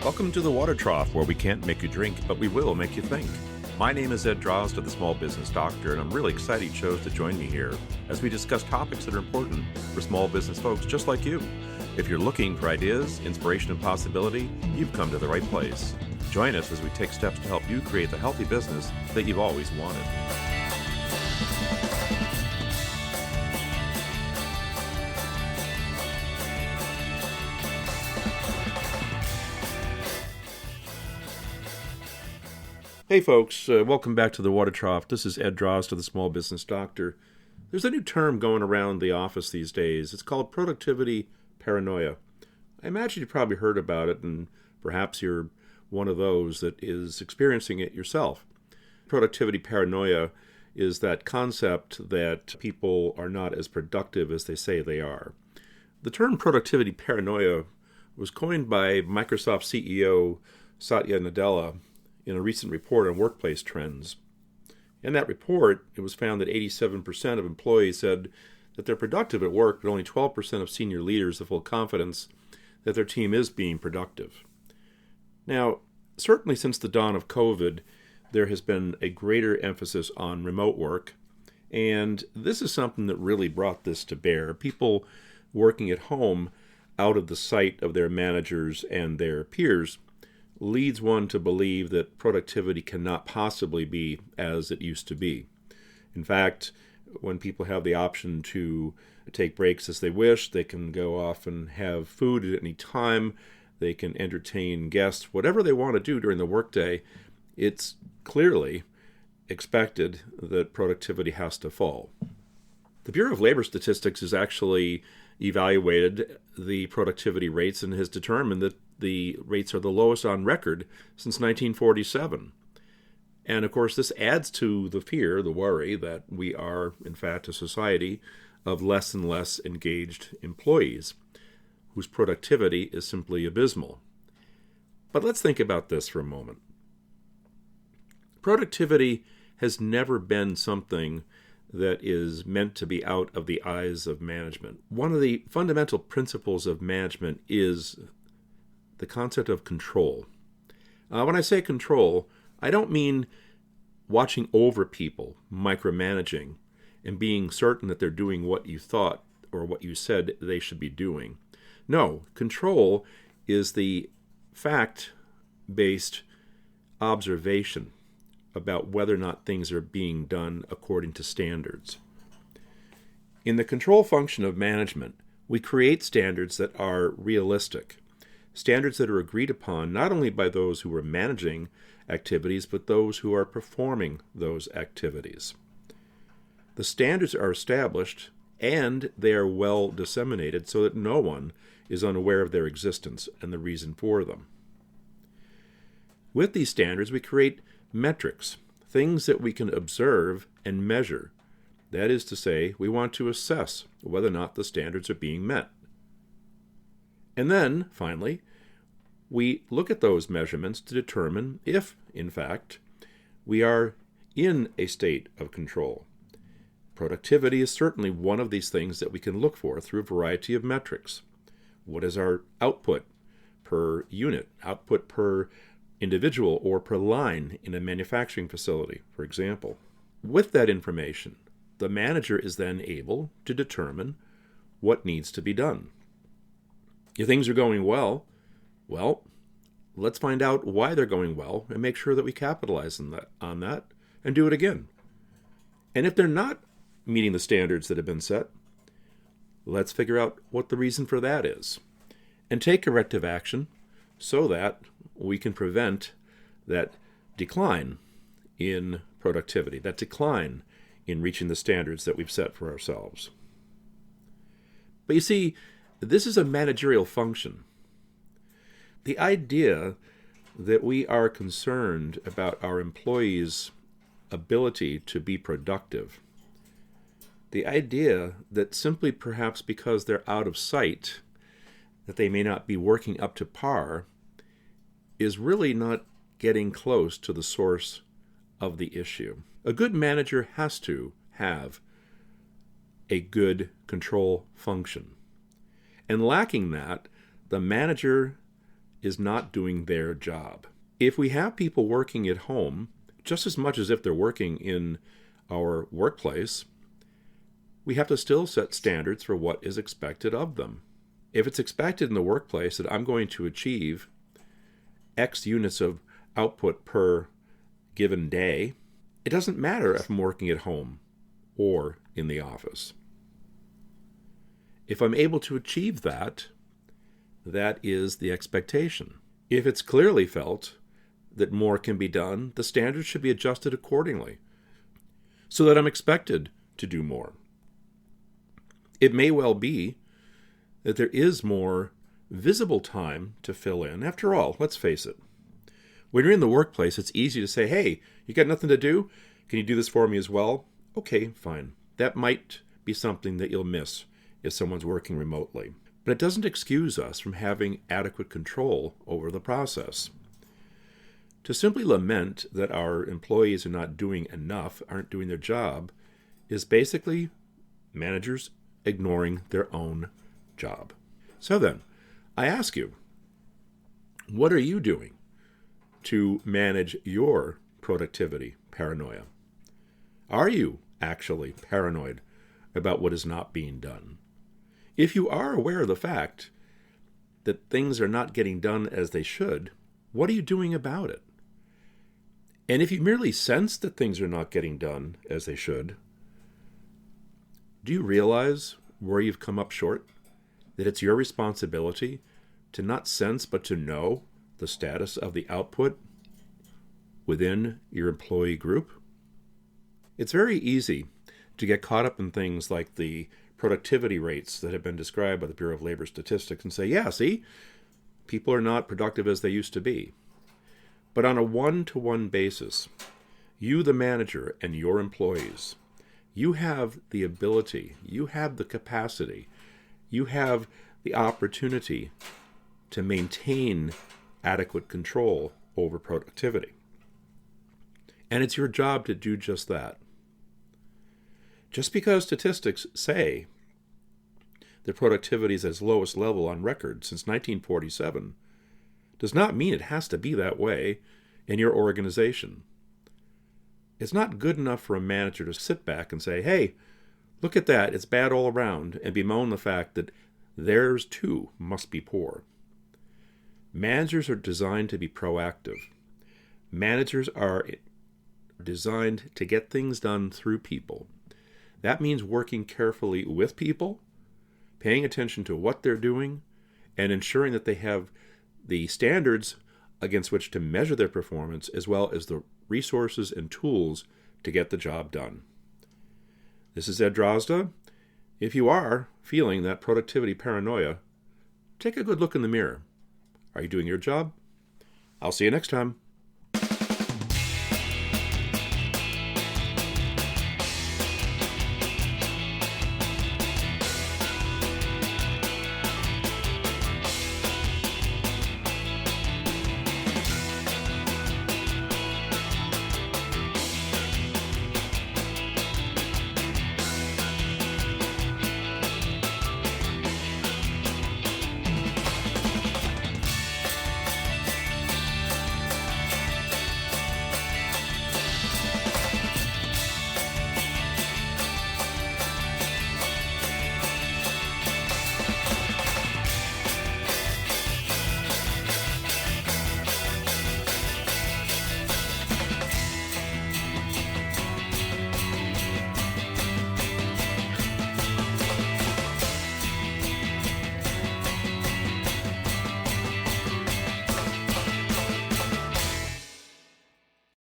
Welcome to the Water Trough, where we can't make you drink, but we will make you think. My name is Ed Drozd, the Small Business Doctor, and I'm really excited you chose to join me here as we discuss topics that are important for small business folks just like you. If you're looking for ideas, inspiration, and possibility, you've come to the right place. Join us as we take steps to help you create the healthy business that you've always wanted. Hey folks, welcome back to the Water Trough. This is Ed Drozd, the Small Business Doctor. There's a new term going around the office these days. It's called productivity paranoia. I imagine you've probably heard about it, and perhaps you're one of those that is experiencing it yourself. Productivity paranoia is that concept that people are not as productive as they say they are. The term productivity paranoia was coined by Microsoft CEO Satya Nadella in a recent report on workplace trends. In that report, it was found that 87% of employees said that they're productive at work, but only 12% of senior leaders have full confidence that their team is being productive. Now, certainly since the dawn of COVID, there has been a greater emphasis on remote work, and this is something that really brought this to bear. People working at home out of the sight of their managers and their peers leads one to believe that productivity cannot possibly be as it used to be. In fact, when people have the option to take breaks as they wish, they can go off and have food at any time, they can entertain guests, whatever they want to do during the workday, it's clearly expected that productivity has to fall. The Bureau of Labor Statistics has actually evaluated the productivity rates and has determined that the rates are the lowest on record since 1947. And of course, this adds to the fear, the worry, that we are, in fact, a society of less and less engaged employees whose productivity is simply abysmal. But let's think about this for a moment. Productivity has never been something that is meant to be out of the eyes of management. One of the fundamental principles of management is the concept of control. When I say control, I don't mean watching over people, micromanaging, and being certain that they're doing what you thought or what you said they should be doing. No, control is the fact-based observation about whether or not things are being done according to standards. In the control function of management, we create standards that are realistic, standards that are agreed upon not only by those who are managing activities, but those who are performing those activities. The standards are established and they are well disseminated so that no one is unaware of their existence and the reason for them. With these standards, we create metrics, things that we can observe and measure. That is to say, we want to assess whether or not the standards are being met. And then, finally, we look at those measurements to determine if, in fact, we are in a state of control. Productivity is certainly one of these things that we can look for through a variety of metrics. What is our output per unit, output per individual, or per line in a manufacturing facility, for example? With that information, the manager is then able to determine what needs to be done. If things are going well, let's find out why they're going well and make sure that we capitalize on that and do it again. And if they're not meeting the standards that have been set, let's figure out what the reason for that is and take corrective action so that we can prevent that decline in productivity, that decline in reaching the standards that we've set for ourselves. But you see, this is a managerial function. The idea that we are concerned about our employees' ability to be productive, the idea that simply perhaps because they're out of sight, that they may not be working up to par, is really not getting close to the source of the issue. A good manager has to have a good control function. And lacking that, the manager is not doing their job. If we have people working at home, just as much as if they're working in our workplace, we have to still set standards for what is expected of them. If it's expected in the workplace that I'm going to achieve X units of output per given day, it doesn't matter if I'm working at home or in the office. If I'm able to achieve that, that is the expectation. If it's clearly felt that more can be done, the standards should be adjusted accordingly so that I'm expected to do more. It may well be that there is more visible time to fill in. After all, let's face it, when you're in the workplace, it's easy to say, hey, you got nothing to do? Can you do this for me as well? Okay, fine. That might be something that you'll miss if someone's working remotely. But it doesn't excuse us from having adequate control over the process. To simply lament that our employees are not doing enough, aren't doing their job, is basically managers ignoring their own job. So then, I ask you, what are you doing to manage your productivity paranoia? Are you actually paranoid about what is not being done? If you are aware of the fact that things are not getting done as they should, what are you doing about it? And if you merely sense that things are not getting done as they should, do you realize where you've come up short? That it's your responsibility to not sense but to know the status of the output within your employee group? It's very easy to get caught up in things like the productivity rates that have been described by the Bureau of Labor Statistics and say, yeah, see, people are not productive as they used to be. But on a one-to-one basis, you, the manager, and your employees, you have the ability, you have the capacity, you have the opportunity to maintain adequate control over productivity. And it's your job to do just that. Just because statistics say that productivity is at its lowest level on record since 1947 does not mean it has to be that way in your organization. It's not good enough for a manager to sit back and say, hey, look at that, it's bad all around, and bemoan the fact that theirs too must be poor. Managers are designed to be proactive. Managers are designed to get things done through people. That means working carefully with people, paying attention to what they're doing, and ensuring that they have the standards against which to measure their performance, as well as the resources and tools to get the job done. This is Ed Drozda. If you are feeling that productivity paranoia, take a good look in the mirror. Are you doing your job? I'll see you next time.